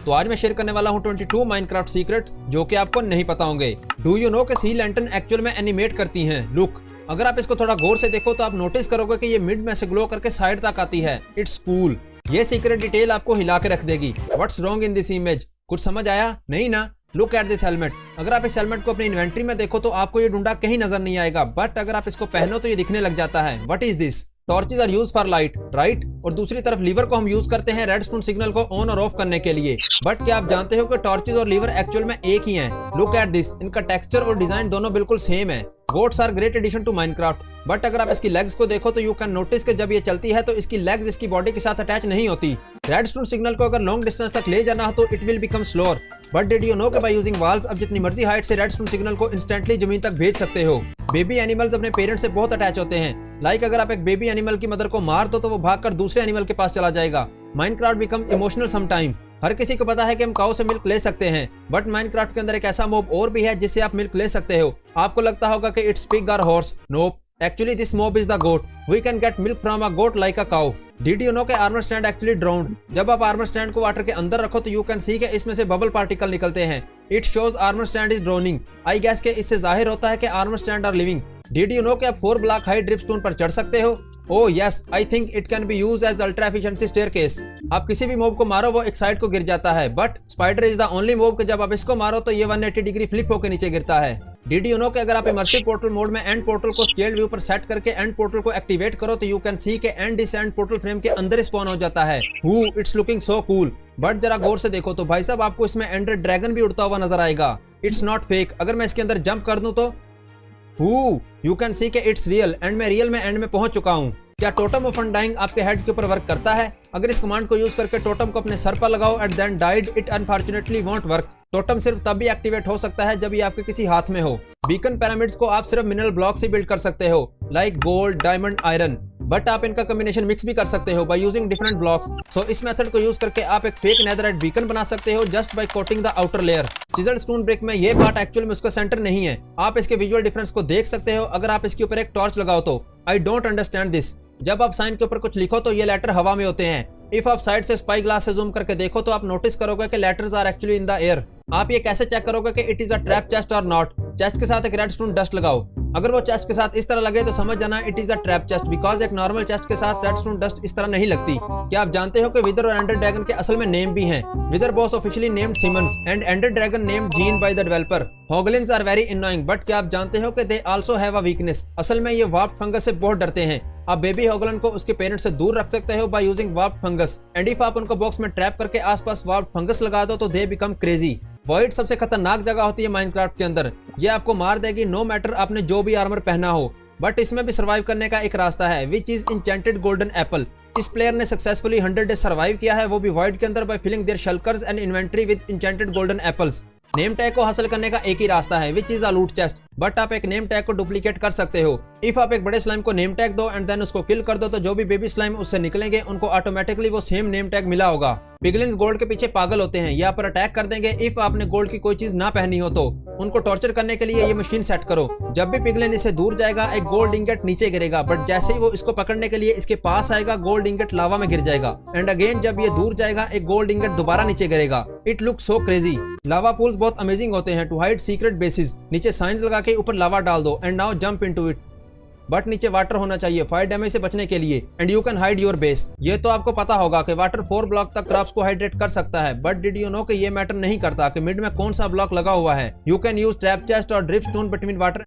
तो आज मैं शेयर करने वाला हूँ 22 माइनक्राफ्ट सीक्रेट जो कि आपको नहीं पता होंगे। डू यू नो कि सी लैंटर्न एक्चुअल में एनिमेट करती हैं। लुक, अगर आप इसको थोड़ा गौर से देखो तो आप नोटिस करोगे कि ये मिड में से ग्लो करके साइड तक आती है। It's cool. ये सीक्रेट डिटेल आपको हिला के रख देगी। What's wrong in this image? कुछ समझ आया? नहीं ना? Look at this helmet. अगर आप इस हेलमेट को अपनी इन्वेंट्री में देखो तो आपको ये ढूंढा कहीं नजर नहीं आएगा, बट अगर आप इसको पहनो तो ये दिखने लग जाता है। What is this? Torches are use for light, right? और दूसरी तरफ लीवर को हम यूज करते हैं रेडस्टोन सिग्नल को ऑन और ऑफ करने के लिए। बट क्या आप जानते हो कि टॉर्चेज और लीवर एक्चुअल में एक ही हैं? Look at this. इनका टेक्सचर और डिजाइन दोनों बिल्कुल सेम है। Goats are great addition to Minecraft. But अगर आप इसकी लेग्स को देखो तो यू कैन नोटिस कि जब ये चलती है तो इसकी लेग्स इसकी बॉडी के साथ अटैच नहीं होती। रेडस्टोन सिग्नल को अगर लॉन्ग डिस्टेंस तक ले जाना हो तो it will become slower. But did you know कि बाय यूजिंग वॉल्स अब जितनी मर्जी हाइट से रेडस्टोन सिग्नल को इंस्टेंटली जमीन तक भेज सकते हो। बेबी एनिमल्स अपने पेरेंट्स से बहुत अटैच होते हैं। लाइक अगर आप एक बेबी एनिमल की मदर को मार दो तो वो भागकर दूसरे एनिमल के पास चला जाएगा। Minecraft become emotional sometime. हर किसी को पता है कि हम काऊ से मिल्क ले सकते हैं, बट माइनक्राफ्ट के अंदर एक ऐसा मॉब और भी है जिससे आप मिल्क ले सकते हो। आपको लगता होगा कि इट्स पिग और horse. Nope, actually this mob is the goat. We can get milk from a goat like a cow. Did you know कि आर्मर स्टैंड एक्चुअली ड्राउन्ड? जब आप आर्मर स्टैंड को वाटर के अंदर रखो तो यू कैन सी कि इसमें से बबल पार्टिकल निकलते हैं। It shows armour stand is drowning. I guess के इससे जाहिर होता है कि armour stand are living. Did you know कि आप 4 ब्लॉक हाई ड्रिपस्टोन पर चढ़ सकते हो? Oh yes, I think it can be used as ultra efficiency staircase. आप किसी भी मॉब को मारो वो एक साइड को गिर जाता है, but spider is the only mob कि जब आप इसको मारो तो ये 180 डिग्री फ्लिप होकर नीचे गिरता है। डिड यू नो कि अगर आप इमर्सिव पोर्टल मोड में एंड पोर्टल को स्केल्ड व्यू पर सेट करके एंड पोर्टल को एक्टिवेट करो तो यू कैन सी के एंड इस एंड पोर्टल फ्रेम के अंदर स्पॉन हो जाता है। It's looking so cool. But जरा गौर से देखो तो भाई साहब आपको इसमें एंडर ड्रैगन भी उड़ता हुआ नजर आएगा। It's not fake. अगर मैं इसके अंदर जंप कर दूं तो यू कैन सी के इट्स रियल एंड मैं रियल में एंड में पहुंच चुका हूं। क्या टोटम ऑफ अनडाइंग आपके हेड के ऊपर वर्क करता है? अगर इस कमांड को यूज करके टोटम को अपने सर पर लगाओ and then died, it unfortunately won't work. Totem सिर्फ तब भी एक्टिवेट हो सकता है जब ये आपके किसी हाथ में हो। बीकन पिरामिड्स को आप सिर्फ मिनरल ब्लॉक से बिल्ड कर सकते हो, like gold, diamond, iron. But आप इनका कॉम्बिनेशन मिक्स भी कर सकते हो बाय यूजिंग डिफरेंट ब्लॉक्स। सो इस मेथड को यूज करके आप एक फेक नेदरराइट बीकन बना सकते हो just by coating the outer layer. Chiselled stone brick में ये पार्ट एक्चुअल में उसका सेंटर नहीं है। आप इसके विजुअल डिफरेंस को देख सकते हो अगर आप इसके ऊपर एक टॉर्च लगाओ तो। I don't understand this. जब आप साइन के ऊपर कुछ लिखो तो ये लेटर हवा में होते हैं। इफ आप साइड से स्पाई ग्लास से जूम करके देखो तो आप नोटिस करोगे कि letters are actually in the air. आप ये कैसे चेक करोगे कि it is a trap chest और नॉट? चेस्ट के साथ एक रेडस्टोन डस्ट लगाओ। अगर वो चेस्ट के साथ इस तरह लगे तो समझ जाना it is a trap chest, because एक नॉर्मल चेस्ट के साथ रेडस्टोन डस्ट इस तरह नहीं लगती। क्या आप जानते हो कि विदर और एंडर ड्रैगन के असल में नेम भी हैं? Whether boss officially named Simmons and ender dragon named Jean by the developer. Hoglins are very annoying, but क्या आप जानते हो कि they also have a weakness? असल में ये वार्प्ड फंगस से बहुत डरते हैं। आप बेबी हॉगलन को उसके पेरेंट्स से दूर रख सकते हो by using warped fungus, and if आप उनको बॉक्स में ट्रैप करके आसपास वार्प्ड फंगस लगा दो तो दे बिकम क्रेजी। वॉइड सबसे खतरनाक जगह होती है माइनक्राफ्ट के अंदर। ये आपको मार देगी नो मैटर आपने जो भी आर्मर पहना हो। बट इसमें भी सर्वाइव करने का एक रास्ता है, which is enchanted golden apple. इस प्लेयर ने सक्सेसफुली 100 डेज सर्वाइव किया है, वो भी वॉइड के अंदर by filling their shulkers and inventory with enchanted golden apples. Name tag को हासिल करने का एक ही रास्ता है, विच इज अ लूट चेस्ट। बट आप एक नेम टैग को डुप्लीकेट कर सकते हो। इफ आप एक बड़े स्लाइम को नेम टैग दो एंड देन उसको किल कर दो तो जो भी बेबी स्लाइम उससे निकलेंगे उनको ऑटोमेटिकली वो सेम नेम टैग मिला होगा। पिगलिन्स गोल्ड के पीछे पागल होते हैं, ये आप पर अटैक कर देंगे इफ आपने गोल्ड की कोई चीज ना पहनी हो तो। उनको टॉर्चर करने के लिए ये मशीन सेट करो। जब भी पिगलिन इससे दूर जाएगा एक गोल्ड इंगेट नीचे गिरेगा, बट जैसे ही वो इसको पकड़ने के लिए इसके पास आएगा गोल्ड इंगेट लावा में गिर जाएगा। एंड अगेन जब ये दूर जाएगा एक गोल्ड इंगेट दोबारा नीचे गिरेगा। It look so crazy. Lava pools बहुत अमेजिंग होते हैं टू हाइड सीक्रेट बेसिस। नीचे साइंस लगा के ऊपर लावा डाल दो and now jump into it. But नीचे वाटर होना चाहिए फायर डैमेज से बचने के लिए, and you can hide your base. ये तो आपको पता होगा कि वाटर 4 ब्लॉक तक क्रॉप्स को हाइड्रेट कर सकता है, बट डिड यू नो कि ये मैटर नहीं करता कि मिड में कौन सा ब्लॉक लगा हुआ है। You can use trap chest और ड्रिपस्टोन बिटवीन वाटर